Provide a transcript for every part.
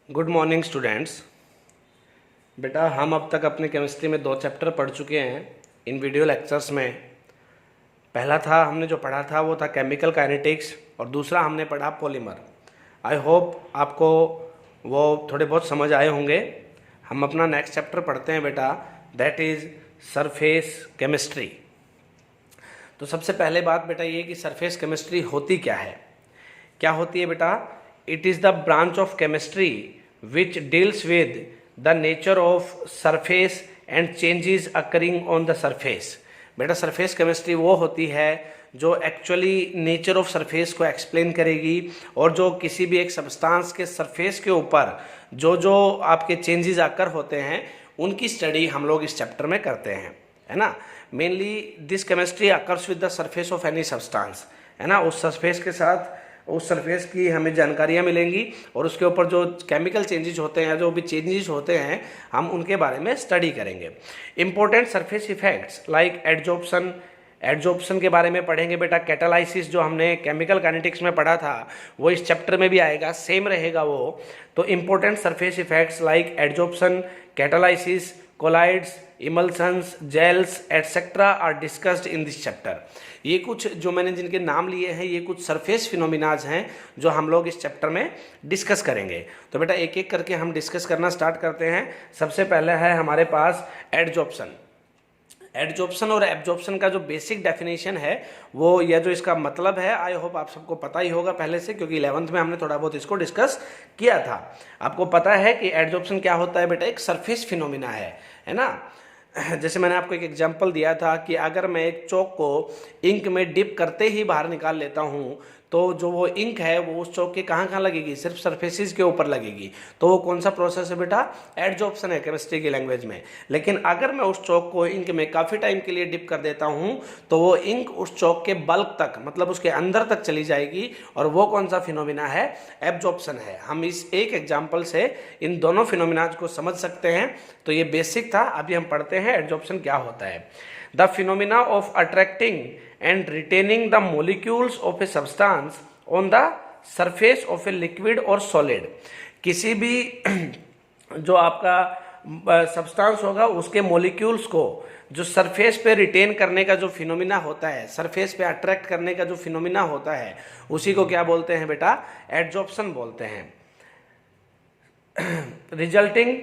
Good morning students. बेटा हम अब तक अपने केमिस्ट्री में 2 चैप्टर पढ़ चुके हैं इन वीडियो लेक्चर्स में। पहला था हमने जो पढ़ा था वो था केमिकल काइनेटिक्स और दूसरा हमने पढ़ा पॉलीमर। आई होप आपको वो थोड़े बहुत समझ आए होंगे। हम अपना नेक्स्ट चैप्टर पढ़ते हैं बेटा, दैट इज़ सरफेस केमिस्ट्री। तो सबसे पहले बात बेटा ये कि सरफेस केमिस्ट्री होती क्या है। क्या होती है बेटा? It is the branch of chemistry which deals with the nature of surface and changes occurring on the surface। बेटा सरफेस केमिस्ट्री वो होती है जो एक्चुअली नेचर ऑफ सरफेस को एक्सप्लेन करेगी और जो किसी भी एक सब्सटेंस के सरफेस के ऊपर जो जो आपके चेंजेस आकर होते हैं उनकी स्टडी हम लोग इस चैप्टर में करते हैं, है ना। Mainly this chemistry occurs with the surface of any substance, है ना। उस सरफेस के साथ उस सरफेस की हमें जानकारियाँ मिलेंगी और उसके ऊपर जो केमिकल चेंजेस होते हैं, जो भी चेंजेस होते हैं, हम उनके बारे में स्टडी करेंगे। Important surface effects like adsorption के बारे में पढ़ेंगे बेटा। कैटालाइसिस जो हमने केमिकल काइनेटिक्स में पढ़ा था वो इस चैप्टर में भी आएगा, सेम रहेगा वो। तो important surface effects like adsorption, catalysis, colloids, emulsions, gels etcetera are discussed in this chapter. ये कुछ जो मैंने जिनके नाम लिए हैं ये कुछ सरफेस फिनोमिनाज हैं जो हम लोग इस चैप्टर में डिस्कस करेंगे। तो बेटा एक एक करके हम डिस्कस करना स्टार्ट करते हैं। सबसे पहले है हमारे पास एडजॉर्प्शन। एडजॉर्प्शन और एब्जॉर्प्शन का जो बेसिक डेफिनेशन है वो, या जो इसका मतलब है, आई होप आप सबको पता ही होगा पहले से, क्योंकि 11th में हमने थोड़ा बहुत इसको डिस्कस किया था। आपको पता है कि एडजॉर्प्शन क्या होता है बेटा? एक सरफेस फिनोमिना है ना। जैसे मैंने आपको एक एग्जांपल दिया था कि अगर मैं एक चौक को इंक में डिप करते ही बाहर निकाल लेता हूँ तो जो वो इंक है वो उस चौक के कहाँ लगेगी? सिर्फ सरफेसेस के ऊपर लगेगी। तो वो कौन सा प्रोसेस है बेटा? एडजॉर्प्शन है केमिस्ट्री की लैंग्वेज में। लेकिन अगर मैं उस चौक को इंक में काफ़ी टाइम के लिए डिप कर देता हूँ तो वो इंक उस चौक के बल्क तक, मतलब उसके अंदर तक चली जाएगी, और वो कौन सा फिनोमिना है? एब्जॉर्प्शन है। हम इस एक एग्जाम्पल से इन दोनों फिनोमिनाज को समझ सकते हैं। तो ये बेसिक था। अभी हम पढ़ते हैं एडजॉर्प्शन क्या होता है। The phenomena of attracting and retaining the molecules of a substance on the surface of a liquid or solid। किसी भी जो आपका सब्सटेंस होगा उसके मॉलिक्यूल्स को जो सरफेस पे रिटेन करने का जो फिनोमिना होता है, सरफेस पे अट्रैक्ट करने का जो फिनोमिना होता है, उसी को क्या बोलते हैं बेटा? एडजॉर्प्शन बोलते हैं। Resulting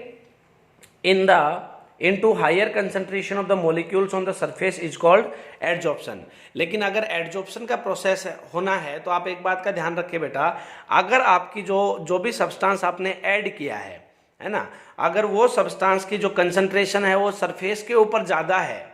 in the into higher concentration of the molecules on the surface is called adsorption। लेकिन अगर एडजॉर्प्शन का प्रोसेस होना है तो आप एक बात का ध्यान रखिए बेटा, अगर आपकी जो भी सब्सटेंस आपने ऐड किया है ना, अगर वो सब्सटेंस की जो कंसंट्रेशन है वो सरफेस के ऊपर ज़्यादा है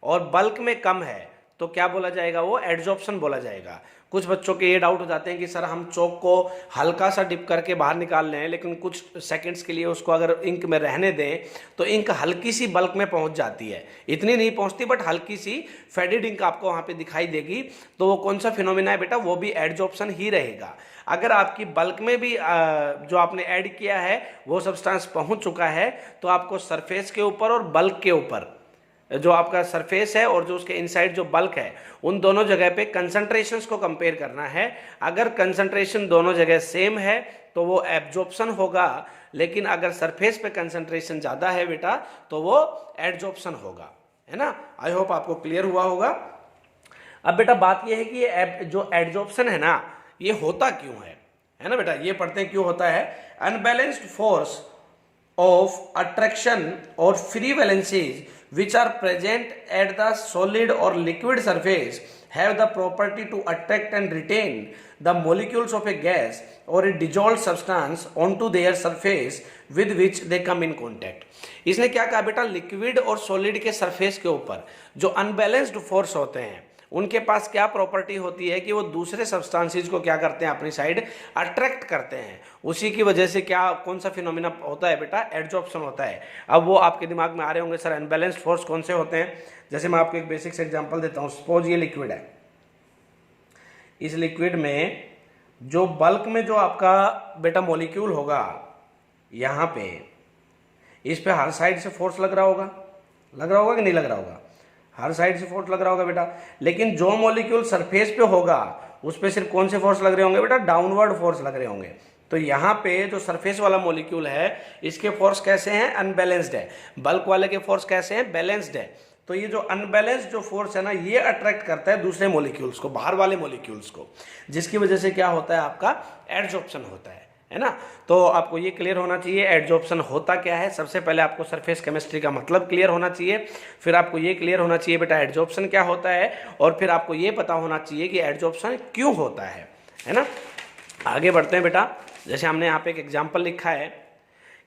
और बल्क में कम है तो क्या बोला जाएगा? वो एडजॉर्प्शन बोला जाएगा। कुछ बच्चों के ये डाउट हो जाते हैं कि सर हम चौक को हल्का सा डिप करके बाहर निकाल लें लेकिन कुछ सेकंड्स के लिए उसको अगर इंक में रहने दें तो इंक हल्की सी बल्क में पहुंच जाती है, इतनी नहीं पहुंचती बट हल्की सी फेडेड इंक आपको वहाँ पे दिखाई देगी। तो वो कौन सा फिनोमिना है बेटा? वो भी एडजॉर्प्शन ही रहेगा। अगर आपकी बल्क में भी जो आपने ऐड किया है वो सब्सटेंस पहुँच चुका है तो आपको सरफेस के ऊपर और बल्क के ऊपर, जो आपका सरफेस है और जो उसके इनसाइड जो बल्क है, उन दोनों जगह पे कंसंट्रेशंस को कंपेयर करना है। अगर कंसंट्रेशन दोनों जगह सेम है तो वो एब्जॉर्प्शन होगा, लेकिन अगर सरफेस पे कंसंट्रेशन ज़्यादा है बेटा तो वो एडजॉर्प्शन होगा, है ना। आई होप आपको क्लियर हुआ होगा। अब बेटा बात ये है कि ये जो एडजॉर्प्शन है ना ये होता क्यों है ना बेटा। ये पढ़ते हैं क्यों होता है। Unbalanced force of attraction or free valencies which are present at the solid or liquid surface have the property to attract and retain the molecules of a gas or a dissolved substance onto their surface with which they come in contact। इसने क्या कहा बेटा? Liquid और solid के surface के ऊपर जो unbalanced force होते हैं उनके पास क्या प्रॉपर्टी होती है कि वो दूसरे सब्सटेंसेस को क्या करते हैं? अपनी साइड अट्रैक्ट करते हैं। उसी की वजह से क्या, कौन सा फिनोमिना होता है बेटा? एडजॉर्प्शन होता है। अब वो आपके दिमाग में आ रहे होंगे सर अनबैलेंस्ड फोर्स कौन से होते हैं। जैसे मैं आपको एक बेसिक से एग्जांपल देता हूँ। सपोज ये लिक्विड है, इस लिक्विड में जो बल्क में जो आपका बेटा मॉलिक्यूल होगा यहाँ पे, इस पे हर साइड से फोर्स लग रहा होगा कि नहीं लग रहा होगा? हर साइड से फोर्स लग रहा होगा बेटा। लेकिन जो मॉलिक्यूल सरफेस पे होगा उस पे सिर्फ कौन से फोर्स लग रहे होंगे बेटा? डाउनवर्ड फोर्स लग रहे होंगे। तो यहाँ पे जो सरफेस वाला मॉलिक्यूल है इसके फोर्स कैसे हैं, अनबैलेंस्ड है। बल्क वाले के फोर्स कैसे हैं, बैलेंस्ड है। तो ये जो अनबैलेंस्ड जो फोर्स है ना, ये अट्रैक्ट करता है दूसरे मॉलिक्यूल्स को, बाहर वाले मॉलिक्यूल्स को, जिसकी वजह से क्या होता है, आपका एडजॉर्प्शन होता है ना। तो आपको ये क्लियर होना चाहिए एडजॉर्प्शन होता क्या है। सबसे पहले आपको सरफेस केमिस्ट्री का मतलब क्लियर होना चाहिए, फिर आपको ये क्लियर होना चाहिए बेटा एडजॉर्प्शन क्या होता है, और फिर आपको ये पता होना चाहिए कि एडजॉर्प्शन क्यों होता है ना। आगे बढ़ते हैं बेटा। जैसे हमने यहाँ पे एक एग्जाम्पल लिखा है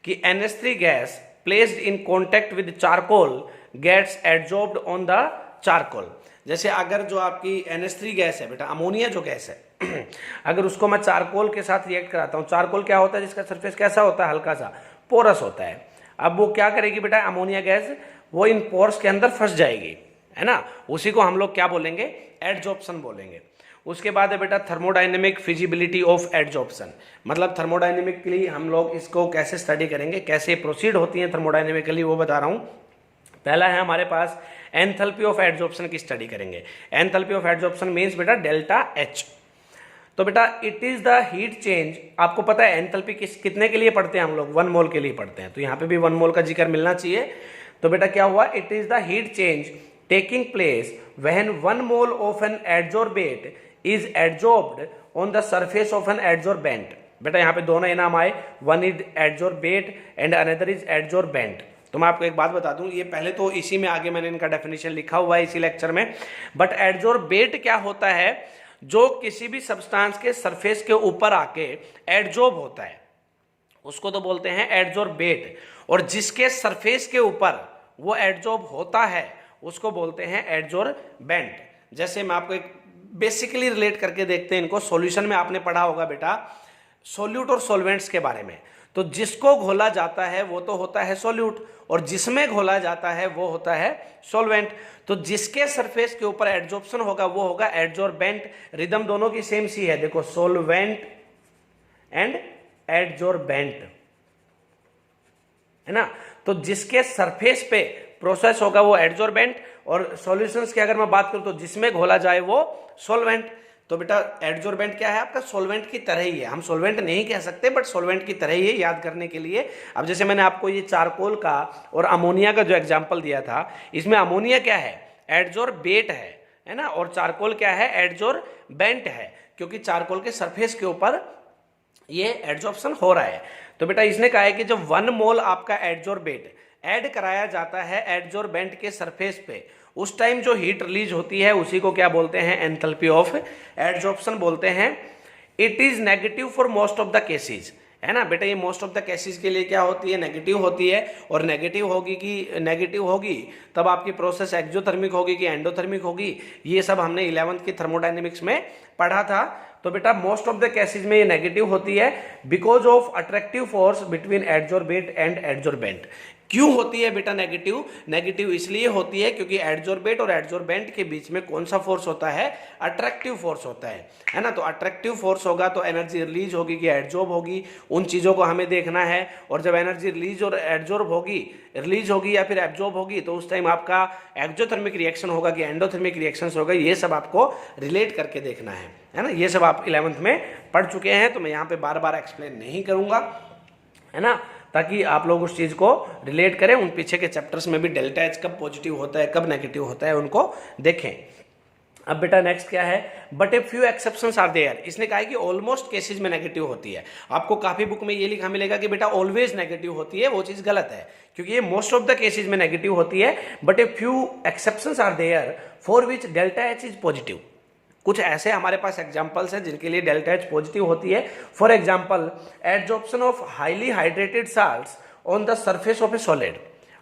कि NH3 gas placed in contact with charcoal gets adsorbed on the charcoal. जैसे अगर जो आपकी NH3 गैस है बेटा, अमोनिया जो गैस है अगर उसको मैं चारकोल के साथ रिएक्ट कराता हूँ, चारकोल क्या होता है, जिसका सरफेस कैसा होता है, हल्का सा पोरस होता है। अब वो क्या करेगी बेटा, अमोनिया गैस वो इन पोर्स के अंदर फंस जाएगी, है ना। उसी को हम लोग क्या बोलेंगे, एडजॉर्प्शन बोलेंगे। उसके बाद है बेटा थर्मोडाइनेमिक फिजिबिलिटी ऑफ एडजॉर्प्शन। मतलब थर्मोडाइनेमिकली हम लोग इसको कैसे स्टडी करेंगे, कैसे प्रोसीड होती है थर्मोडाइनेमिकली, वो बता रहा हूँ। पहला है हमारे पास एंथैल्पी ऑफ एडजॉर्प्शन की स्टडी करेंगे। एंथैल्पी ऑफ एडजॉर्प्शन मींस बेटा डेल्टा H। तो बेटा it is the heat change. आपको पता है एंथैल्पी कितने के लिए पढ़ते हैं हम लोग, 1 मोल के लिए पढ़ते हैं, तो यहाँ पे भी 1 मोल का जिक्र मिलना चाहिए। तो बेटा क्या हुआ, it is the heat change taking place when 1 mole of an adsorbate is adsorbed on the surface of an adsorbent. बेटा यहाँ पे दोनों इनाम आए, one is adsorbate and another is adsorbent. तो मैं आपको एक बात बता दूं, ये पहले तो इसी में आगे मैंने इनका डेफिनेशन लिखा हुआ है इसी लेक्चर में, बट एडजॉर्बेट क्या होता है, जो किसी भी सब्सटेंस के सरफेस के ऊपर आके एडजॉर्ब होता है उसको तो बोलते हैं एडजॉर्बेट, और जिसके सरफेस के ऊपर वो एडजॉर्ब होता है उसको बोलते हैं एडजॉर्बेंट। जैसे मैं आपको एक बेसिकली रिलेट करके देखते हैं इनको। सॉल्यूशन में आपने पढ़ा होगा बेटा सोल्यूट और सॉल्वेंट्स के बारे में। तो जिसको घोला जाता है वो तो होता है सोल्यूट, और जिसमें घोला जाता है वो होता है सॉल्वेंट। तो जिसके सरफेस के ऊपर एडजॉर्प्शन होगा वो होगा एडजॉर्बेंट। रिदम दोनों की सेम सी है, देखो सोल्वेंट एंड एडजॉर्बेंट, है ना। तो जिसके सरफेस पे प्रोसेस होगा वो एडजॉर्बेंट, और सॉल्यूशंस की अगर मैं बात करूं तो जिसमें घोला जाए वो सॉल्वेंट। तो बेटा एडजॉर्बेंट क्या है, आपका सॉल्वेंट की तरह ही है। हम सॉल्वेंट नहीं कह सकते बट सॉल्वेंट की तरह ही है, याद करने के लिए। अब जैसे मैंने आपको ये चारकोल का और अमोनिया का जो एग्जांपल दिया था, इसमें अमोनिया क्या है, एडजॉर्बेट है ना, और चारकोल क्या है, एडजॉर्बेंट है, क्योंकि चारकोल के सरफेस के ऊपर ये एडजॉर्प्शन हो रहा है। तो बेटा इसने कहा है कि जब 1 मोल आपका एडजॉर्बेट ऐड कराया जाता है एडजॉर्बेंट के सरफेस पे, उस टाइम जो हीट रिलीज होती है उसी को क्या बोलते हैं, एंथैल्पी ऑफ एडजॉर्प्शन बोलते हैं। It is negative for most of the cases, है ना बेटा। ये मोस्ट ऑफ द केसेस के लिए क्या होती है, नेगेटिव होती है। और नेगेटिव होगी तब आपकी प्रोसेस एक्सोथर्मिक होगी कि एंडोथर्मिक होगी, ये सब हमने 11th की थर्मोडायनेमिक्स में पढ़ा था। तो बेटा मोस्ट ऑफ द केसेस में ये नेगेटिव होती है because of attractive force between adsorbate and adsorbent. क्यों होती है बेटा नेगेटिव, नेगेटिव इसलिए होती है क्योंकि एडजॉर्बेट और एडजॉर्बेंट के बीच में कौन सा फोर्स होता है, अट्रैक्टिव फोर्स होता है ना। तो अट्रैक्टिव फोर्स होगा तो एनर्जी रिलीज होगी कि एडजॉर्ब होगी, उन चीज़ों को हमें देखना है। और जब एनर्जी रिलीज और एडजॉर्ब होगी, रिलीज होगी या फिर एब्जॉर्ब होगी, तो उस टाइम आपका एक्सोथर्मिक रिएक्शन होगा कि एंडोथर्मिक रिएक्शंस होगा। ये सब आपको रिलेट करके देखना है ना। ये सब आप 11th में पढ़ चुके हैं, तो मैं यहाँ पे बार बार एक्सप्लेन नहीं करूँगा, है ना, ताकि आप लोग उस चीज़ को रिलेट करें। उन पीछे के चैप्टर्स में भी डेल्टा एच कब पॉजिटिव होता है कब नेगेटिव होता है उनको देखें। अब बेटा नेक्स्ट क्या है, but a few exceptions are there. इसने कहा है कि ऑलमोस्ट केसेज में नेगेटिव होती है। आपको काफी बुक में ये लिखा मिलेगा कि बेटा ऑलवेज नेगेटिव होती है, वो चीज़ गलत है, क्योंकि ये मोस्ट ऑफ द केसेज में नेगेटिव होती है। But a few exceptions are there for which delta H is positive. कुछ ऐसे हमारे पास एग्जांपल्स हैं जिनके लिए डेल्टा एच पॉजिटिव होती है। For example adsorption of highly hydrated salts on the surface of a solid.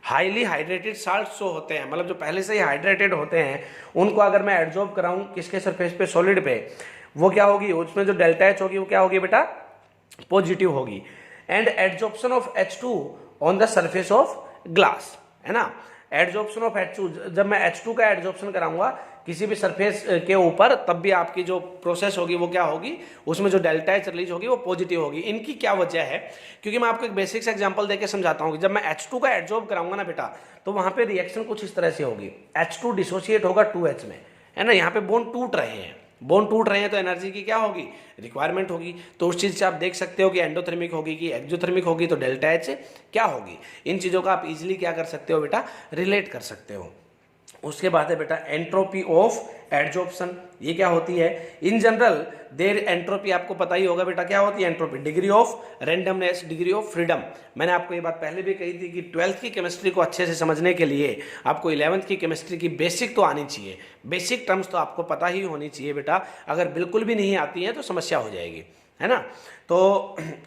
Highly hydrated salts जो होते हैं, मतलब जो पहले से ही हाइड्रेटेड होते हैं, उनको अगर मैं एडजॉर्ब कराऊं किसके सरफेस पे, सॉलिड पे, वो क्या होगी, उसमें जो डेल्टा एच होगी वो क्या होगी बेटा, पॉजिटिव होगी। And adsorption of H2 on the surface of glass, है ना। एडजॉर्प्शन ऑफ H2, जब मैं H2 का एडजॉर्प्शन कराऊंगा किसी भी सरफेस के ऊपर, तब भी आपकी जो प्रोसेस होगी वो क्या होगी, उसमें जो डेल्टा एच रिलीज होगी वो पॉजिटिव होगी। इनकी क्या वजह है, क्योंकि मैं आपको एक बेसिक से एग्जांपल देके समझाता हूँ कि जब मैं H2 का एडजॉर्ब कराऊंगा ना बेटा, तो वहां पे रिएक्शन कुछ इस तरह से होगी, H2 डिसोसिएट होगा 2H में, है ना। यहाँ पे बॉन्ड टूट रहे हैं, बोन टूट रहे हैं तो एनर्जी की क्या होगी, रिक्वायरमेंट होगी। तो उस चीज़ से आप देख सकते हो कि एंडोथर्मिक होगी कि एक्सोथर्मिक होगी, तो डेल्टा एच क्या होगी। इन चीज़ों का आप इजीली क्या कर सकते हो बेटा, रिलेट कर सकते हो। उसके बाद है बेटा एंट्रोपी ऑफ एडजॉर्प्शन, ये क्या होती है। इन जनरल देर एंट्रोपी आपको पता ही होगा बेटा क्या होती है entropy, degree of randomness, degree of freedom. मैंने आपको ये बात पहले भी कही थी कि 12th की केमिस्ट्री को अच्छे से समझने के लिए आपको 11th की केमिस्ट्री की बेसिक तो आनी चाहिए, बेसिक टर्म्स तो आपको पता ही होनी चाहिए बेटा। अगर बिल्कुल भी नहीं आती है तो समस्या हो जाएगी, है ना। तो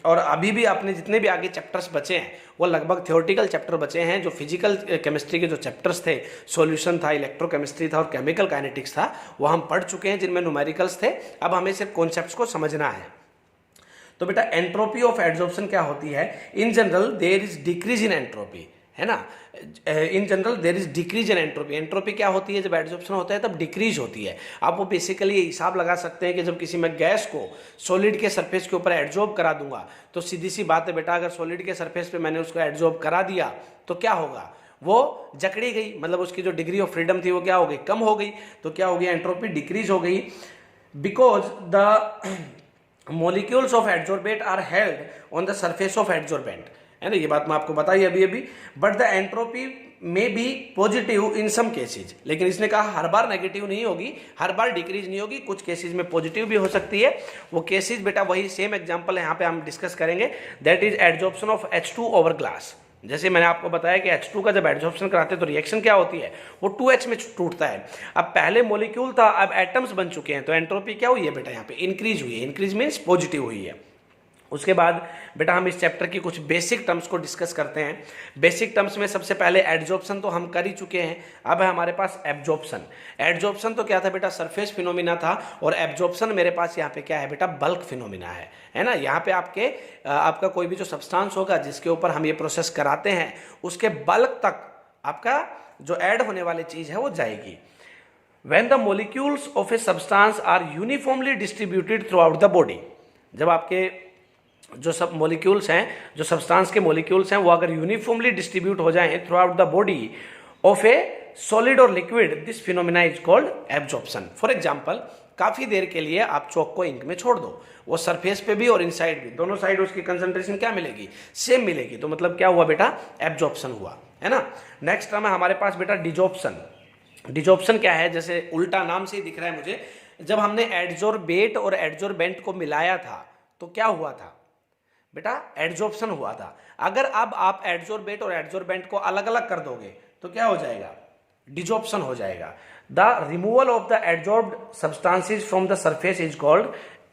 और अभी भी अपने जितने भी आगे चैप्टर्स बचे हैं वो लगभग थ्योरेटिकल चैप्टर बचे हैं। जो फिजिकल केमिस्ट्री के जो चैप्टर्स थे, सॉल्यूशन था, इलेक्ट्रोकेमिस्ट्री था और केमिकल काइनेटिक्स था, वो हम पढ़ चुके हैं जिनमें न्यूमेरिकल्स थे। अब हमें सिर्फ कॉन्सेप्ट्स को समझना है। तो बेटा एंट्रोपी ऑफ एडजॉर्प्शन क्या होती है। In general there is decrease in entropy, है ना। In general there is decrease in entropy. Entropy क्या होती है, जब एडजॉर्प्शन होता है तब डिक्रीज होती है। आप वो बेसिकली ये हिसाब लगा सकते हैं कि जब किसी मैं गैस को सॉलिड के सरफेस के ऊपर एडजॉर्ब करा दूंगा तो सीधी सी बात है बेटा, अगर सॉलिड के सरफेस पे मैंने उसको एडजॉर्ब करा दिया तो क्या होगा, वो जकड़ी गई, मतलब उसकी जो डिग्री ऑफ फ्रीडम थी वो क्या हो गई, कम हो गई। तो क्या हो गया, एंट्रोपी डिक्रीज हो गई। Because the molecules of adsorbate are held on the surface of adsorbent, है ना, ये बात मैं आपको बताई अभी। But the entropy may be positive in some cases, लेकिन इसने कहा हर बार नेगेटिव नहीं होगी, हर बार डिक्रीज नहीं होगी, कुछ केसेज में पॉजिटिव भी हो सकती है। वो केसेज बेटा वही सेम एग्जांपल है यहाँ पे हम डिस्कस करेंगे, that is adsorption of H2 over glass. जैसे मैंने आपको बताया कि H2 का जब एडजॉर्प्शन कराते हैं तो रिएक्शन क्या होती है, वो 2H में टूटता है। अब पहले मॉलिक्यूल था, अब एटम्स बन चुके हैं, तो एंट्रोपी क्या हुई है बेटा, यहाँ पे इंक्रीज हुई है। इंक्रीज मीन्स पॉजिटिव हुई है। उसके बाद बेटा हम इस चैप्टर की कुछ बेसिक टर्म्स को डिस्कस करते हैं। बेसिक टर्म्स में सबसे पहले एडजॉर्प्शन तो हम कर ही चुके हैं, अब है हमारे पास एब्जॉर्प्शन। एडजॉर्प्शन तो क्या था बेटा, सरफेस फिनोमिना था, और एब्जॉर्प्शन मेरे पास यहाँ पे क्या है बेटा, बल्क फिनोमिना है ना। यहाँ पे आपका कोई भी जो सब्सटेंस होगा जिसके ऊपर हम ये प्रोसेस कराते हैं उसके बल्क तक आपका जो ऐड होने वाली चीज है वो जाएगी। When the molecules of a substance are uniformली distributed throughout the body, जब आपके जो सब मॉलिक्यूल्स हैं, जो सब्सटेंस के मॉलिक्यूल्स हैं, वो अगर यूनिफॉर्मली डिस्ट्रीब्यूट हो जाएं throughout the body of a solid और liquid, this phenomena is called absorption. For example, काफी देर के लिए आप चौक को इंक में छोड़ दो, वो सरफेस पे भी और इनसाइड भी, दोनों साइड उसकी कंसंट्रेशन क्या मिलेगी, सेम मिलेगी। तो मतलब क्या हुआ बेटा, एब्जॉर्प्शन हुआ, है ना। नेक्स्ट टर्म है हमारे पास बेटा डिजॉर्प्शन। डिजॉर्प्शन क्या है, जैसे उल्टा नाम से ही दिख रहा है मुझे, जब हमने एडजॉर्बेट और एडजॉर्बेंट को मिलाया था तो क्या हुआ था बेटा, एडजॉर्प्शन हुआ था। अगर अब आप एडजॉर्बेट और एडजॉर्बेंट को अलग अलग कर दोगे तो क्या हो जाएगा, डिजॉर्प्शन हो जाएगा। The removal of the adsorbed substances from the surface is called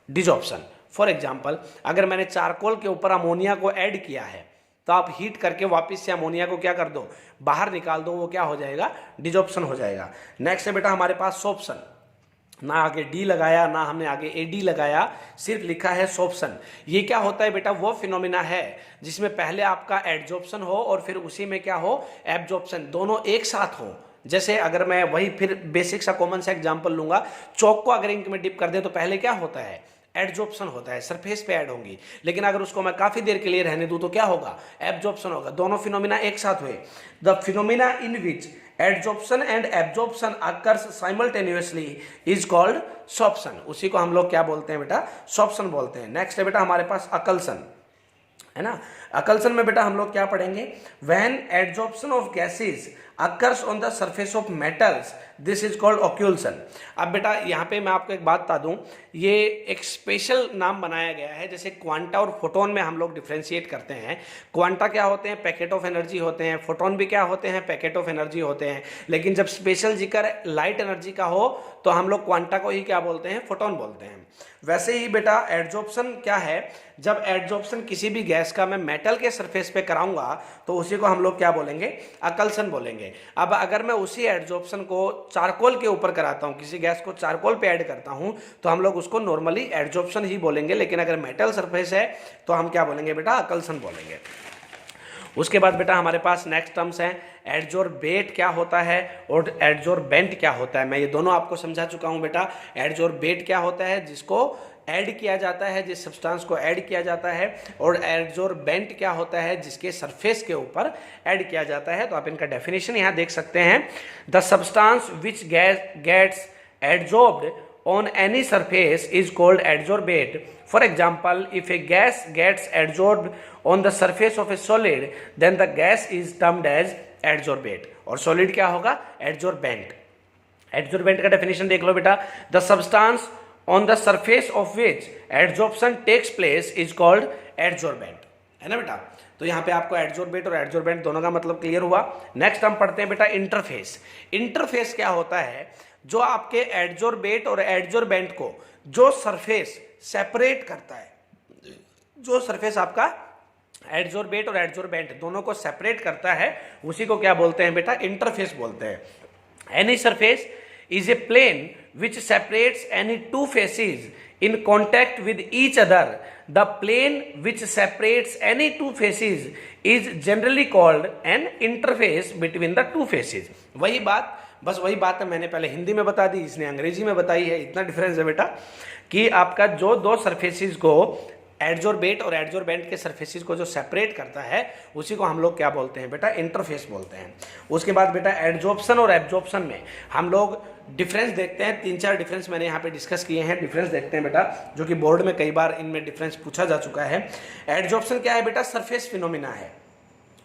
desorption. For example, अगर मैंने चारकोल के ऊपर अमोनिया को ऐड किया है तो आप हीट करके वापस से अमोनिया को क्या कर दो, बाहर निकाल दो, वो क्या हो जाएगा, डिजॉर्प्शन हो जाएगा। नेक्स्ट है बेटा हमारे पास सोप्शन। ना आगे डी लगाया ना हमने आगे एडी लगाया, सिर्फ लिखा है सोप्शन। ये क्या होता है बेटा, वो फिनोमिना है जिसमें पहले आपका एडजॉर्प्शन हो और फिर उसी में क्या हो, एब्जॉर्प्शन, दोनों एक साथ हो। जैसे अगर मैं वही फिर बेसिक सा कॉमन सा एग्जांपल लूंगा, चौक को अगर इंक में डिप कर दे तो पहले क्या होता है, एडजॉर्प्शन होता है, सरफेस पे ऐड होंगी। लेकिन अगर उसको मैं काफी देर के लिए रहने दूं तो क्या होगा, एब्जॉर्प्शन होगा। दोनों फिनोमिना एक साथ हुए। The phenomena in which adsorption and absorption occurs simultaneously is called sorption. उसी को हम लोग क्या बोलते हैं बेटा, सॉप्शन बोलते हैं। नेक्स्ट है बेटा हमारे पास अकल्सन, है ना। अकल्सन में बेटा हम लोग क्या पढ़ेंगे, when adsorption of gases occurs on the surface of metals, this is called occlusion. अब बेटा यहाँ पे मैं आपको एक बात बता दूं, ये एक स्पेशल नाम बनाया गया है। जैसे क्वांटा और फोटोन में हम लोग डिफ्रेंशिएट करते हैं। क्वांटा क्या होते हैं, पैकेट ऑफ एनर्जी होते हैं, फोटोन भी क्या होते हैं, पैकेट ऑफ एनर्जी होते हैं। लेकिन जब स्पेशल जिक्र लाइट एनर्जी का हो तो हम लोग क्वांटा को ही क्या बोलते हैं, फोटोन बोलते हैं। वैसे ही बेटा एडजॉर्प्शन क्या है, जब एडजॉर्प्शन किसी भी गैस का मैं मेटल के सरफेस पे कराऊंगा तो उसी को हम लोग क्या बोलेंगे, अकल्सन बोलेंगे। अब अगर मैं उसी एडजॉर्प्शन को चारकोल के ऊपर कराता हूं, किसी गैस को चारकोल पे ऐड करता हूं, तो हम लोग उसको नॉर्मली एडजॉर्प्शन ही बोलेंगे। लेकिन अगर मेटल सरफेस है तो हम क्या बोलेंगे बेटा, अकल्सन बोलेंगे। उसके बाद बेटा हमारे पास नेक्स्ट टर्म्स हैं, एडजॉर्बेट क्या होता है और एडजॉर्बेंट क्या होता है। मैं ये दोनों आपको समझा चुका हूं बेटा। एडजॉर्बेट क्या होता है, जिसको ऐड किया जाता है, जिस सब्सटेंस को ऐड किया जाता है, और एडजॉर्बेंट क्या होता है, जिसके सरफेस के ऊपर ऐड किया जाता है। तो आप इनका डेफिनेशन यहाँ देख सकते हैं, the substance which gets adsorbed on any surface is called adsorbate. For example, if a gas gets adsorbed on the surface of a solid, then the gas is termed as adsorbate. और solid क्या होगा? Adsorbent. Adsorbent का definition देख लो बेटा. The substance on the surface of which adsorption takes place is called adsorbent. है ना बेटा? तो यहाँ पे आपको एडजोर्बेट और एडजोर्बेंट दोनों का मतलब क्लियर हुआ. नेक्स्ट हम पढ़ते हैं बेटा इंटरफेस. इंटरफेस क्या होता है? जो आपके एडजोर्बेट और एडजोर्बेंट को जो सरफेस सेपरेट करता है, जो सरफेस आपका एडजोर्बेट और एडजोर्बेंट दोनों को सेपरेट करता है, उसी को क्या बोलते हैं बेटा? इंटरफेस बोलते हैं. Any surface is a plane which separates any two faces in contact with each other. The plane which separates any two faces is generally called an interface between the two faces. वही बात, बस वही बात है मैंने पहले हिंदी में बता दी, इसने अंग्रेजी में बताई है. इतना डिफरेंस है बेटा कि आपका जो दो सरफेसेस को एडजोर्बेट और एडजोर्बेंट के सरफेसेस को जो सेपरेट करता है, उसी को हम लोग क्या बोलते हैं बेटा? इंटरफेस बोलते हैं. उसके बाद बेटा एडजॉर्प्शन और एब्जॉर्प्शन में हम लोग डिफरेंस देखते हैं. 3-4 डिफरेंस मैंने यहाँ पे डिस्कस किए हैं. डिफरेंस देखते हैं बेटा, जो कि बोर्ड में कई बार इनमें डिफरेंस पूछा जा चुका है. एडजॉर्प्शन क्या है बेटा? सरफेस फिनोमिना है.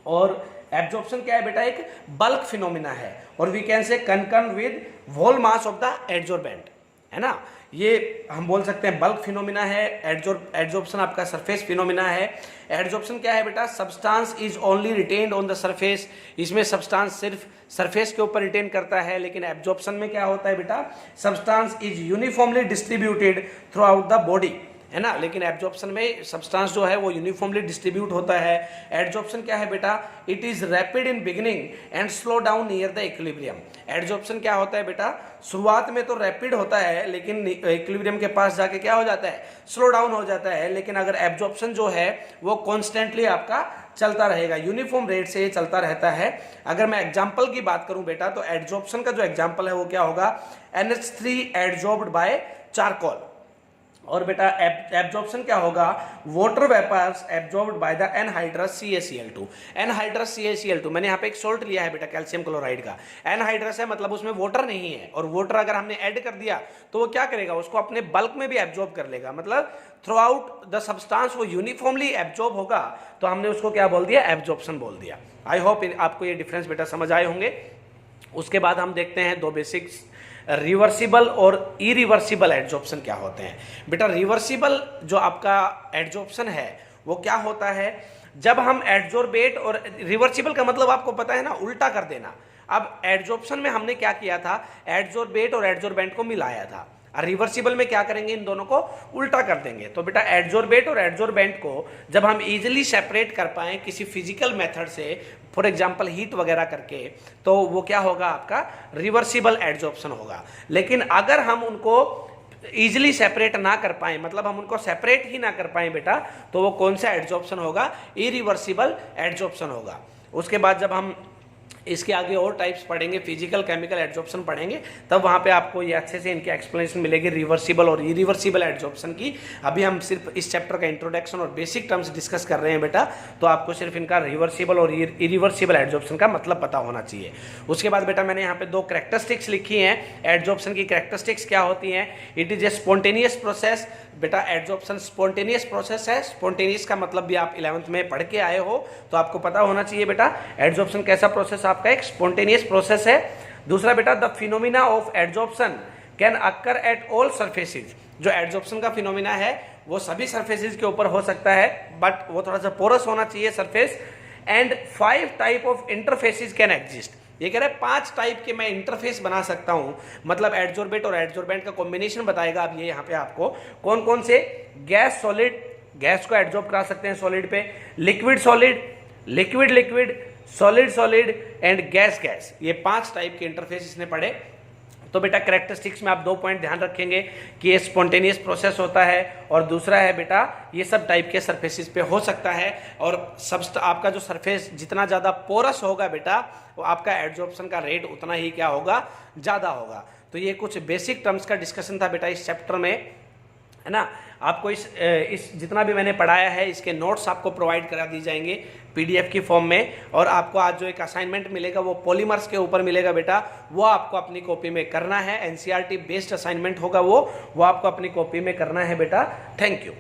और एब्जॉर्प्शन क्या है बेटा? एक बल्क फिनोमिना है. और we can say concern with whole mass of the adsorbent, है ना. ये हम बोल सकते हैं बल्क फिनोमिना है. एडजॉर्प्शन आपका सरफेस फिनोमिना है. एडजॉर्प्शन क्या है बेटा? Substance is only retained on the surface. इसमें सब्सटेंस सिर्फ सरफेस के ऊपर रिटेन करता है. लेकिन एब्जॉर्प्शन में क्या होता है बेटा? Substance is uniformly distributed through out the body, है ना. लेकिन एब्जॉर्प्शन में सब्सटेंस जो है वो यूनिफॉर्मली डिस्ट्रीब्यूट होता है. एडजॉर्प्शन क्या है बेटा? It is rapid in beginning and slow down near the equilibrium. Adsorption क्या होता है बेटा? शुरुआत में तो रैपिड होता है, लेकिन इक्विलिब्रियम के पास जाके क्या हो जाता है? स्लो डाउन हो जाता है. लेकिन अगर एब्जॉर्प्शन जो है वो कॉन्स्टेंटली आपका चलता रहेगा, यूनिफॉर्म रेट से ये चलता रहता है. अगर मैं एग्जाम्पल की बात करूं बेटा, तो एडजॉर्प्शन का जो एग्जाम्पल है वो क्या होगा? NH3 एडजॉर्ब्ड bye charcoal. और बेटा एब्जॉर्प्शन क्या होगा? Water vapours absorbed by the anhydrous CaCl2. Anhydrous CaCl2 मैंने यहाँ पे एक सॉल्ट लिया है बेटा, कैल्शियम क्लोराइड का. एनहाइड्रस है मतलब उसमें वाटर नहीं है, और वाटर अगर हमने ऐड कर दिया तो वो क्या करेगा? उसको अपने बल्क में भी एब्जॉर्ब कर लेगा. मतलब थ्रू आउट द सब्सटेंस वो यूनिफॉर्मली एब्जॉर्ब होगा. तो हमने उसको क्या बोल दिया? एब्जॉर्प्शन बोल दिया. आई होप आपको ये डिफरेंस बेटा समझ आए होंगे. उसके बाद हम देखते हैं दो बेसिक्स, रिवर्सिबल और इरिवर्सिबल एडजॉर्प्शन क्या होते हैं. बेटा रिवर्सिबल जो आपका एडजॉर्प्शन है वो क्या होता है? जब हम एडजॉर्बेट, और रिवर्सिबल का मतलब आपको पता है ना, उल्टा कर देना. अब एडजॉर्प्शन में हमने क्या किया था? एडजॉर्बेट और एडजॉर्बेंट को मिलाया था. रिवर्सिबल में क्या करेंगे? इन दोनों को उल्टा कर देंगे. तो बेटा एडजॉर्बेट और एडजॉर्बेंट को जब हम इजीली सेपरेट कर पाएं किसी फिजिकल मेथड से, फॉर एग्जाम्पल हीट वगैरह करके, तो वो क्या होगा? आपका रिवर्सिबल एडजॉर्प्शन होगा. लेकिन अगर हम उनको इजीली सेपरेट ना कर पाए, मतलब हम उनको सेपरेट ही ना कर पाए बेटा, तो वो कौन सा एडजॉर्प्शन होगा? इरिवर्सिबल एडजॉर्प्शन होगा. उसके बाद जब हम इसके आगे और टाइप्स पढ़ेंगे, फिजिकल केमिकल एडजॉर्प्शन पढ़ेंगे, तब वहाँ पे आपको ये अच्छे से इनकी एक्सप्लेनेशन मिलेगी रिवर्सिबल और इरिवर्सिबल एडजॉर्प्शन की. अभी हम सिर्फ इस चैप्टर का इंट्रोडक्शन और बेसिक टर्म्स डिस्कस कर रहे हैं बेटा, तो आपको सिर्फ इनका रिवर्सिबल और इरिवर्सिबल एडजॉर्प्शन का मतलब पता होना चाहिए. उसके बाद बेटा मैंने यहाँ पे दो कैरेक्टरिस्टिक्स लिखी हैं. एडजॉर्प्शन की कैरेक्टरिस्टिक्स क्या होती हैं? It is a spontaneous process. बेटा एडजॉर्प्शन स्पॉन्टेनियस प्रोसेस है. स्पॉन्टेनियस का मतलब भी आप 11th में पढ़ के आए हो, तो आपको पता होना चाहिए बेटा एडजॉर्प्शन कैसा प्रोसेस आपका एक स्पॉन्टेनियस प्रोसेस है. दूसरा बेटा the phenomena of adsorption can occur at all surfaces. जो एडजॉर्प्शन का फिनोमिना है वो सभी सरफेसेस के ऊपर हो सकता है, बट वो थोड़ा सा पोरस होना चाहिए surface. And 5 type of interfaces can exist. ये कह रहा है 5 टाइप के मैं इंटरफेस बना सकता हूं. मतलब एडजॉर्बेट और एडजॉर्बेंट का कॉम्बिनेशन बताएगा. अब ये यहाँ पे आपको कौन कौन से, गैस सॉलिड, गैस को एडजॉर्ब करा सकते हैं सॉलिड पे, liquid solid, liquid liquid, solid solid and gas gas. ये 5 टाइप के इंटरफेस इसने पढ़े. तो बेटा कैरेक्टरिस्टिक्स में आप 2 पॉइंट ध्यान रखेंगे कि ये स्पॉन्टेनियस प्रोसेस होता है, और दूसरा है बेटा ये सब टाइप के सरफेसेस पे हो सकता है. और आपका जो सरफेस जितना ज़्यादा पोरस होगा बेटा, वो आपका एडजॉर्प्शन का रेट उतना ही क्या होगा? ज़्यादा होगा. तो ये कुछ बेसिक टर्म्स का डिस्कशन था बेटा इस चैप्टर में. है ना। आपको इस जितना भी मैंने पढ़ाया है इसके नोट्स आपको प्रोवाइड करा दी जाएंगे पीडीएफ की फॉर्म में। और आपको आज जो एक असाइनमेंट मिलेगा वो पॉलीमर्स के ऊपर मिलेगा बेटा, वो आपको अपनी कॉपी में करना है। एनसीईआरटी बेस्ड असाइनमेंट होगा वो आपको अपनी कॉपी में करना है बेटा। Thank you.